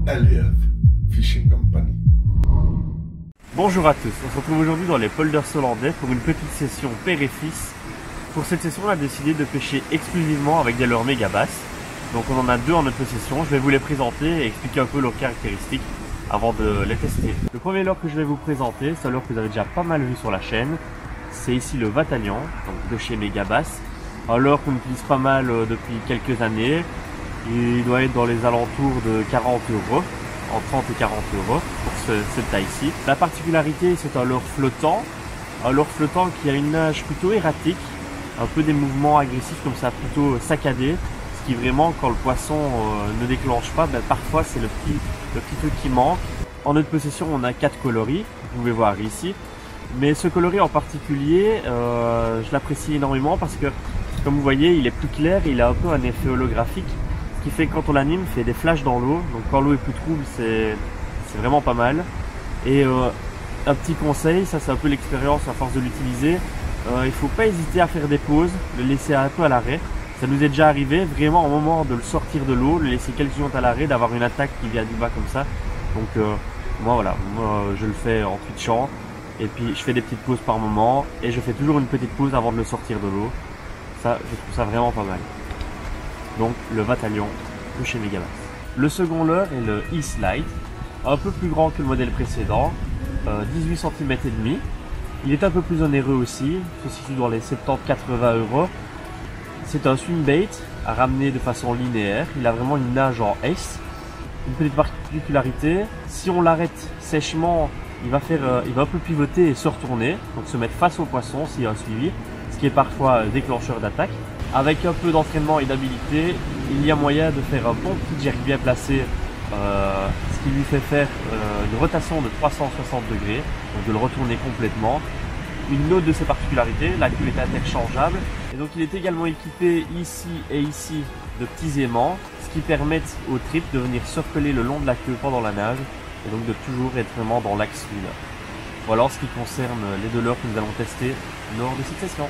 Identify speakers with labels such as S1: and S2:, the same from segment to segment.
S1: Aliyev Fishing Company.
S2: Bonjour à tous, on se retrouve aujourd'hui dans les polders hollandais pour une petite session père et fils. Pour cette session, on a décidé de pêcher exclusivement avec des leurres méga basses. Donc on en a deux en notre possession, je vais vous les présenter et expliquer un peu leurs caractéristiques avant de les tester. Le premier leurre que je vais vous présenter, c'est un leurre que vous avez déjà pas mal vu sur la chaîne. C'est ici le Vatalian, donc de chez Megabass. Un leurre qu'on utilise pas mal depuis quelques années. Il doit être dans les alentours de 40 €, en 30 et 40 € pour cette taille-ci. La particularité, c'est un leurre flottant qui a une nage plutôt erratique, un peu des mouvements agressifs comme ça, plutôt saccadés, ce qui vraiment, quand le poisson ne déclenche pas, ben, parfois c'est le petit truc qui manque. En notre possession, on a 4 coloris, vous pouvez voir ici, mais ce coloris en particulier, je l'apprécie énormément parce que, comme vous voyez, il est plus clair, il a un peu un effet holographique, ce qui fait que quand on l'anime, il fait des flashs dans l'eau. Donc quand l'eau est plus trouble, c'est vraiment pas mal. Et un petit conseil, ça c'est un peu l'expérience à force de l'utiliser, il faut pas hésiter à faire des pauses, le laisser un peu à l'arrêt. Ça nous est déjà arrivé, vraiment au moment de le sortir de l'eau, le laisser quelques secondes à l'arrêt, d'avoir une attaque qui vient du bas comme ça. Donc moi je le fais en twitchant, et puis je fais des petites pauses par moment, et je fais toujours une petite pause avant de le sortir de l'eau. Ça, je trouve ça vraiment pas mal. Donc le Vatalian de chez Megabass. Le second leurre est le E-Slide, un peu plus grand que le modèle précédent, 18 cm et demi. Il est un peu plus onéreux aussi, se situe dans les 70-80 €. C'est un swim bait à ramener de façon linéaire. Il a vraiment une nage en S. Une petite particularité, si on l'arrête sèchement, il va un peu pivoter et se retourner, donc se mettre face au poisson s'il y a un suivi, ce qui est parfois déclencheur d'attaque. Avec un peu d'entraînement et d'habilité, il y a moyen de faire un bon petit jerk bien placé, ce qui lui fait faire une rotation de 360 degrés, donc de le retourner complètement. Une autre de ses particularités, la queue est interchangeable, et donc il est également équipé ici et ici de petits aimants, ce qui permettent au trip de venir se recoller le long de la queue pendant la nage, et donc de toujours être vraiment dans l'axe du leurre. Voilà en ce qui concerne les deux leurres que nous allons tester lors de cette session.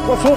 S2: Poisson.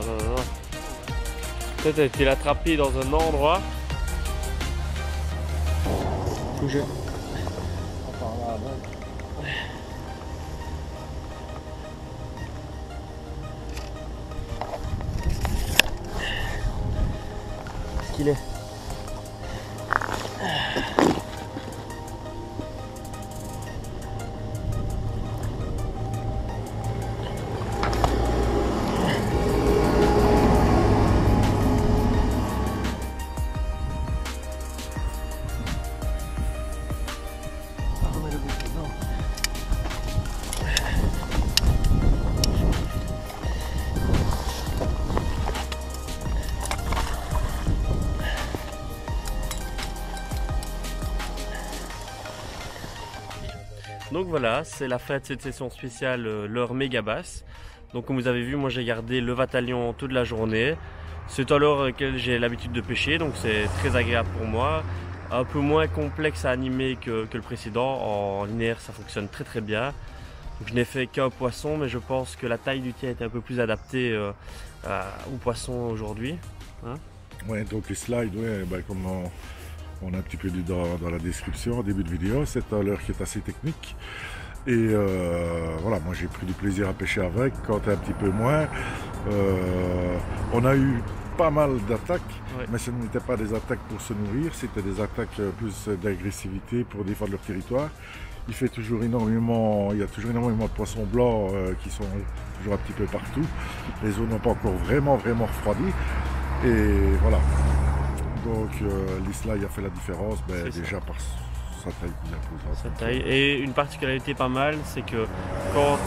S2: non, non, non. Peut-être a été l'attraper dans un endroit. Bouge. Qu'il est. Donc voilà, c'est la fin de cette session spéciale leurre méga basse. Donc comme vous avez vu, moi j'ai gardé le Vatalion toute la journée. C'est un leurre auquel j'ai l'habitude de pêcher, donc c'est très agréable pour moi. Un peu moins complexe à animer que le précédent. En linéaire, ça fonctionne très très bien. Donc, je n'ai fait qu'un poisson, mais je pense que la taille du tien est un peu plus adaptée au poisson aujourd'hui. Hein?
S1: Ouais, donc les slides, ouais, bah, comme on a un petit peu dit dans la description au début de vidéo, c'est un leurre qui est assez technique. Et voilà, moi j'ai pris du plaisir à pêcher avec, quand un petit peu moins. On a eu pas mal d'attaques, ouais. Mais ce n'étaient pas des attaques pour se nourrir, c'était des attaques plus d'agressivité pour défendre leur territoire. Il y a toujours énormément de poissons blancs qui sont toujours un petit peu partout. Les eaux n'ont pas encore vraiment refroidi. Et voilà. Donc l'Isla a fait la différence, ben, déjà par sa taille bien pesante.
S2: Sa taille. Et une particularité pas mal, c'est que quand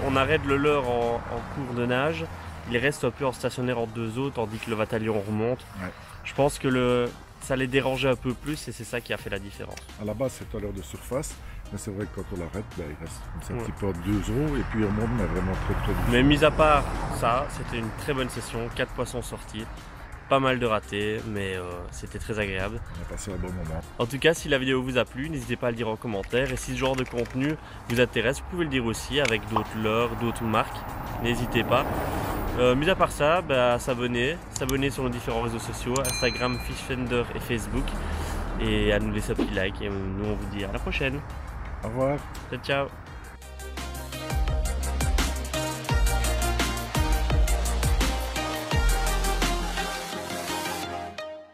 S2: on arrête le leurre en cours de nage, il reste un peu en stationnaire entre deux eaux, tandis que le Vatalion remonte. Ouais. Je pense que ça les dérangeait un peu plus et c'est ça qui a fait la différence.
S1: À la base, c'est un leurre de surface, mais c'est vrai que quand on l'arrête, ben, il reste un petit peu entre deux eaux et puis il remonte, mais vraiment très difficile.
S2: Mais mis à part ça, c'était une très bonne session, 4 poissons sortis. Pas mal de ratés, mais c'était très agréable.
S1: On a passé un bon moment.
S2: En tout cas, si la vidéo vous a plu, n'hésitez pas à le dire en commentaire. Et si ce genre de contenu vous intéresse, vous pouvez le dire aussi avec d'autres leurres, d'autres marques. N'hésitez pas. Mis à part ça, bah, s'abonner sur nos différents réseaux sociaux, Instagram, Fishfinder et Facebook. Et à nous laisser un petit like. Et nous, on vous dit à la prochaine.
S1: Au revoir.
S2: Ciao, ciao.